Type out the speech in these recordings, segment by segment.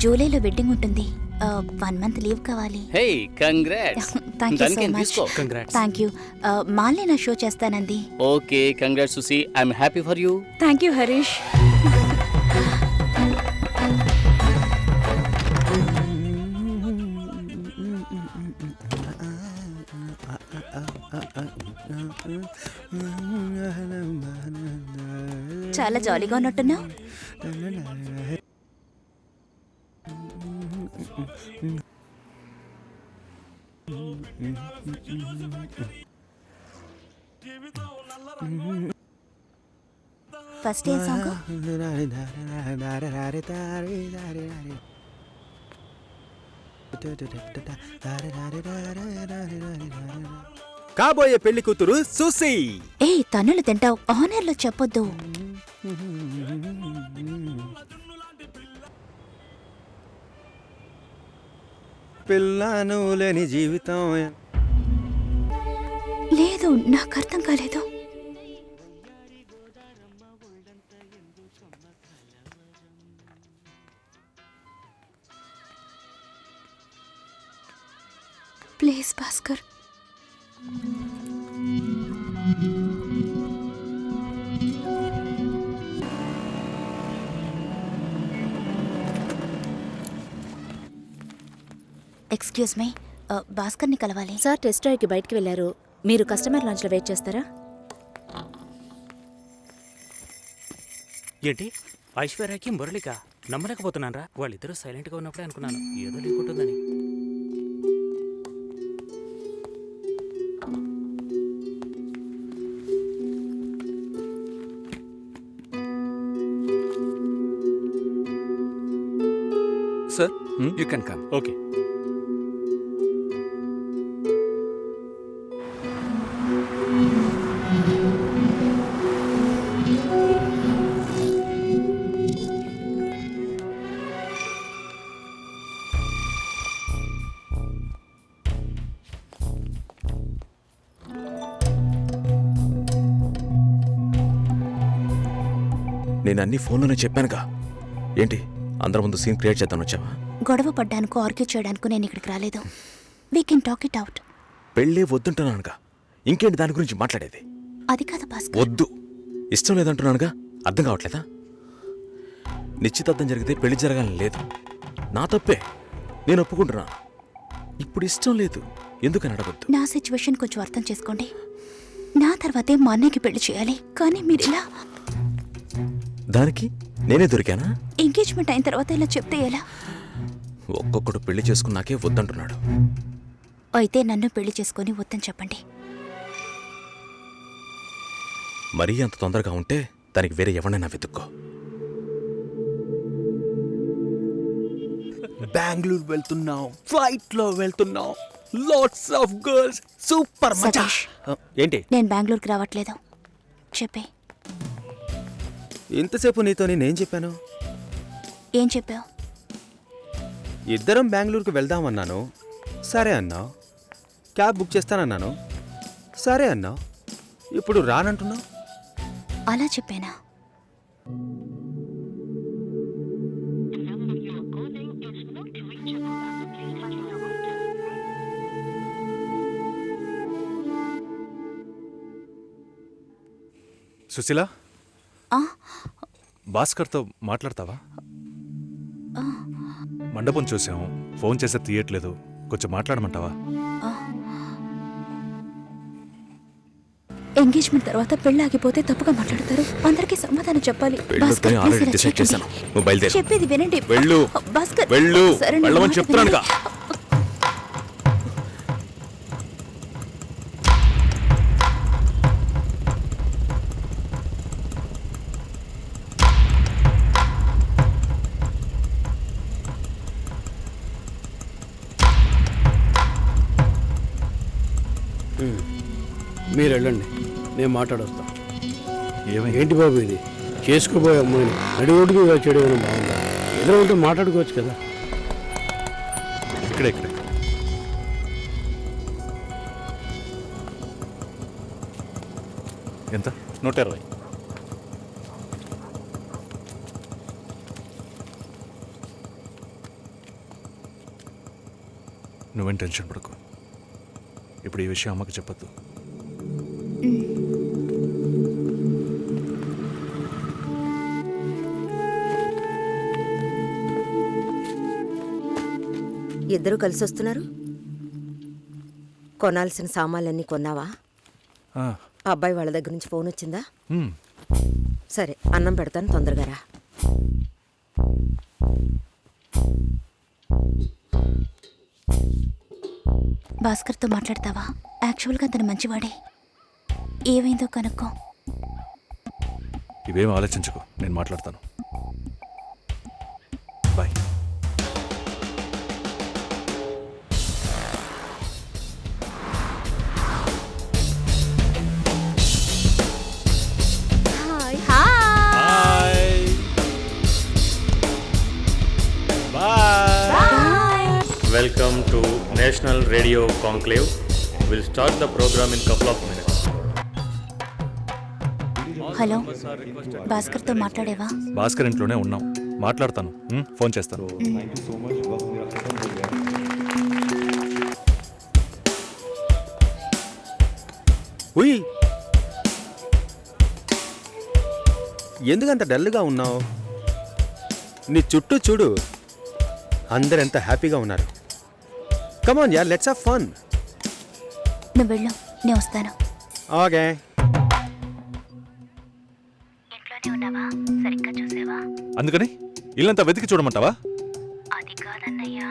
జూలైలో వెడ్డింగ్ ఉంటుంది. 1 month leave కావాలి. Hey congrats. Thank you so much. Thank you. మాల్ని నా షో చేస్తానంది. Okay congrats Susi, I'm happy for you. Thank you Harish. చాలా జాలీగా ఉన్నట్టున్నావు. ఫస్ట్ ఏ సాంగ్? కాబోయే పెళ్లి కూతురు సుసి. ఏ తన్నులు తింటావు, ఆనర్లో చెప్పొద్దు. పిల్లను లేని జీవితం. లేదు, నాకు అర్థం కాలేదు. ప్లీజ్ భాస్కర్. ఎక్స్క్యూజ్ మీ, భాస్కర్ని కలవాలి. సార్ టెస్ట్ డ్రైవ్కి బయటికి వెళ్ళారు. మీరు కస్టమర్ లాంచ్లో వెయిట్ చేస్తారా? ఏంటి ఐశ్వర్యకి మురళిక నమ్మలేకపోతున్నానరా. వాళ్ళిద్దరూ సైలెంట్గా ఉన్నప్పుడే అనుకున్నాను ఏదో లేకుంటుందని. Sir you can come. Okay. నేను అన్ని ఫోన్లోనే చెప్పానుగా. ఏంటి అందరి ముందు సీన్ క్రియేట్ చేద్దాం వచ్చావా? గొడవ పడ్డానుకో, ఆర్గ్యూ చేయడానికి నేను ఇక్కడికి రాలేదు. We can talk it out. పెళ్ళే వద్దుంటున్నానుగా, ఇంకేంటి దాని గురించి మాట్లాడేది? అది కాదు భాస్కర్. వద్దు, ఇష్టం లేదంటున్నానుగా. అర్థం కావట్లేదా? నిశ్చితార్థం జరిగితే పెళ్లి జరగాలని లేదు, నా తప్పే, నేను ఒప్పుకుంటున్నా. ఇప్పుడు ఇష్టం లేదు, ఎందుకని అడగొద్దు. నా సిచ్యువేషన్ కొంచెం అర్థం చేసుకోండి. నా తర్వాతే మా అన్నయ్యకి పెళ్లి చేయాలి, కానీ మీరు ఇలా. దానికి నేనే దొరికానా? ఎంగేజ్మెంట్ అయిన తర్వాత ఇలా చెప్తే ఎలా? ఒక్కొక్కడు పెళ్లి చేసుకున్నాకే వద్దంటున్నాడు. అయితే నన్ను పెళ్లి చేసుకొని వద్దని చెప్పండి. మరీ అంత తొందరగా ఉంటే దానికి వేరే ఎవరినైనా వెతుక్కో. బెంగళూరు వెళ్తున్నాం, ఫ్లైట్ లో వెళ్తున్నాం, లాట్స్ ఆఫ్ గర్ల్స్, సూపర్ మచా. సతీష్, ఏంటి నేను బెంగళూరుకి రావట్లేదు. చెప్పే. ఇంతసేపు నీతో నేనేం చెప్పాను? ఏం చెప్పావు? ఇద్దరం బెంగళూరుకు వెళ్దామన్నాను, సరే అన్నావు. క్యాబ్ బుక్ చేస్తానన్నాను, సరే అన్నావు. ఇప్పుడు రానంటున్నావు. అలా చెప్పానా? సుశీల, ఆ, భాస్కర్తో మాట్లాడతావా? మండపం చూసాము, ఫోన్ చేస్తే తీయట్లేదు, కొంచెం మాట్లాడమంటావా? ఎంగేజ్మెంట్ తర్వాత పెళ్లి ఆగిపోతే తప్పుగా మాట్లాడతారు. అందరికీ సమాధానం చెప్పాలి. పెళ్ళొద్దని భాస్కర్, ఆల్రెడీ please ఇలా డిసైడ్ చేశాను. చేయకండి. నువ్వు బయలుదేరు. చెప్పేది వినండి. వెళ్ళు. భాస్కర్, వెళ్ళు. సరే, నా వెళ్ళమని మాట చెప్తున్నానుగా. వినండి. మీరు వెళ్ళండి, నేను మాట్లాడొస్తా. ఏమైంది? ఏంటి బాబు ఇది? చేసుకోబోయే అమ్మాయిని నడి రోడ్డుకి చేయడం ఏమైనా బాగుందా? ఏదో ఉంటే మాట్లాడుకోవచ్చు కదా. ఇక్కడే ఇక్కడే. ఎంత? 120. నువ్వేం టెన్షన్ పడకు. ఇప్పుడు ఈ విషయం అమ్మకి చెప్పొద్దు. ఇద్దరు కలిసి వస్తున్నారు. కొనాల్సిన సామాన్లన్నీ కొన్నావా? ఆ, అబ్బాయి వాళ్ళ దగ్గర నుంచి ఫోన్ వచ్చిందా? మ్, సరే, అన్నం పెడతాను, తొందరగా రా. భాస్కర్తో మాట్లాడతావా? యాక్చువల్గా అతను మంచివాడే. ఏమైందో కనుక్కో. ఇవేం ఆలోచించకు, నేను మాట్లాడతాను. Bye. Welcome to National Radio Conclave. We'll start the program in couple of minutes. Hello, భాస్కర్తో మాట్లాడేవా? భాస్కర్ ఇంట్లోనే ఉన్నాం, మాట్లాడతాను. ఫోన్ చేస్తాను. ఉయ్, ఎందుకంత డల్గా ఉన్నావు? నీ చుట్టూ చూడు, అందరెంత హ్యాపీగా ఉన్నారు. కమాన్ యార్, లెట్స్ హావ్ ఫన్. నువ్వు వెళ్ళు, నేను వస్తాను. ఓకే. ఇంట్లోనే ఉన్నావా? సరిగ్గా చూసావా? అందుకని ఇల్లంతా వెతికి చూడమంటావా? అది కాదన్నయ్యా.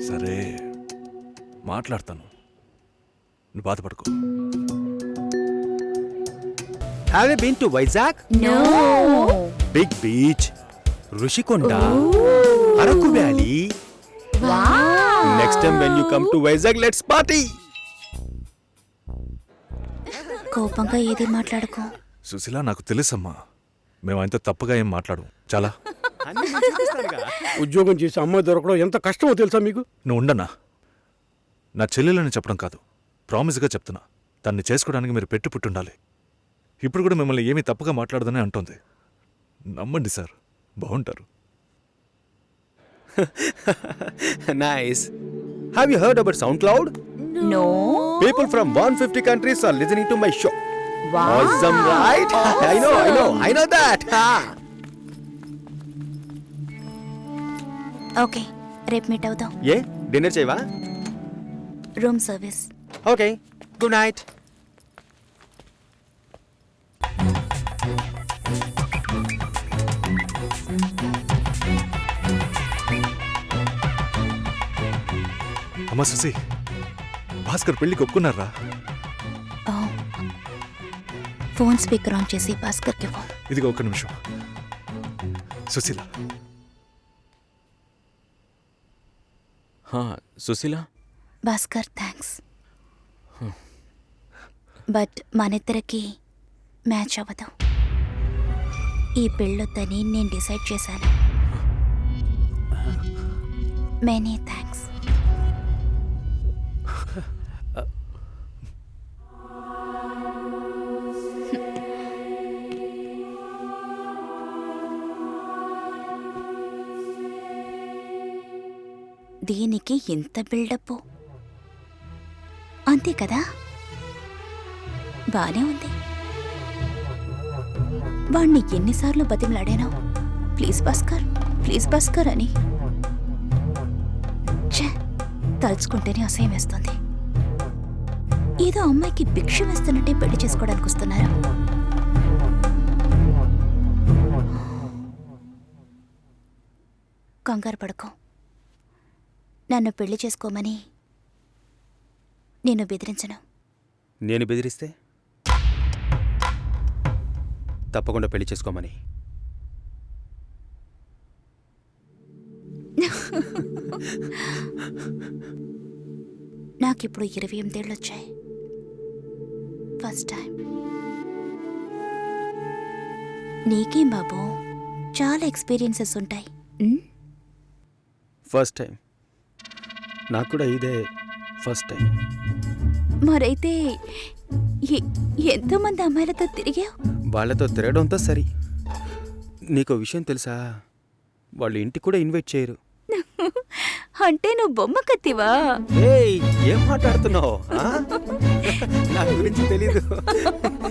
సరే, మాట్లాడతాను, నువ్వు బాధపడుకో. Have you been to Vizag? No. Big beach, Rushikonda, Araku valley. Next time when you come to Vizag, let's party. కోపంగా ఏది మాట్లాడుకో. సుశీల, నాకు తెలుసమ్మా, మేము ఆయనతో తప్పుగా ఏం మాట్లాడు. చాలా. ఉద్యోగం చేసి అమ్మాయి దొరకడం ఎంత కష్టమో తెలుసా మీకు? నువ్వు ఉండనా? నా చెల్లెలని చెప్పడం కాదు, ప్రామిస్గా చెప్తున్నా, తన్ని చేసుకోవడానికి మీరు పెట్టి పుట్టుండాలి. ఇప్పుడు కూడా మిమ్మల్ని ఏమీ తప్పుగా మాట్లాడదని అంటోంది. నమ్మండి సార్, బాగుంటారు. Nice. Have you heard about SoundCloud? No. People from 150 countries are listening to my show. Awesome, right? I know that. Okay, రేపు మీట్ అవుదాం. ఏ డిన్నర్ చేయవా? Room service. Okay, good night. అమ్మా సుశీ, భాస్కర్ పెళ్ళికి ఒప్పుకున్నారా? ఓ, ఫోన్ స్పీకర్ ఆన్ చేసి భాస్కర్కి ఇవ్వు. ఇదిగో ఒక్క నిమిషం. సుశీల, సుశీల, భాస్కర్ థ్యాంక్స్, బట్ మనిద్దరికి మ్యాచ్ అవ్వదు. ఈ పెళ్ళొద్దని నేను డిసైడ్ చేశాను. Many thanks. దీనికి ఇంత బిల్డప్ అంతే కదా? బానే ఉంది. వాణ్ణి ఎన్నిసార్లు బతిమలాడాను, ప్లీజ్ భాస్కర్, ప్లీజ్ భాస్కర్ అని. ఛే, తలుచుకుంటేనే అసహ్యం వేస్తుంది. ఏదో అమ్మాయికి భిక్ష వేస్తున్నట్టే పెళ్లి చేసుకోవడానికి వస్తున్నారు. కంగారు పడుకో. నన్ను పెళ్లి చేసుకోమని నేను బెదిరించను. నేను బెదిరిస్తే? తప్పకుండా పెళ్లి చేసుకోమని. నాకిప్పుడు 28 ఏళ్ళు వచ్చాయి. First time. నీకేం బాబు, చాలా ఎక్స్పీరియన్సెస్ ఉంటాయి. First time. నాకు కూడా ఇదే ఫస్ట్ టైం. మరైతే ఎంతోమంది అమ్మాయిలతో తిరిగావు? వాళ్ళతో తిరగడంతో సరి. నీకో విషయం తెలుసా, వాళ్ళు ఇంటికి కూడా ఇన్వైట్ చేయరు. అంటే నువ్వు బొమ్మ కత్తివా? ఏయ్, ఏం మాట్లాడుతున్నావు? నా గురించి తెలీదు.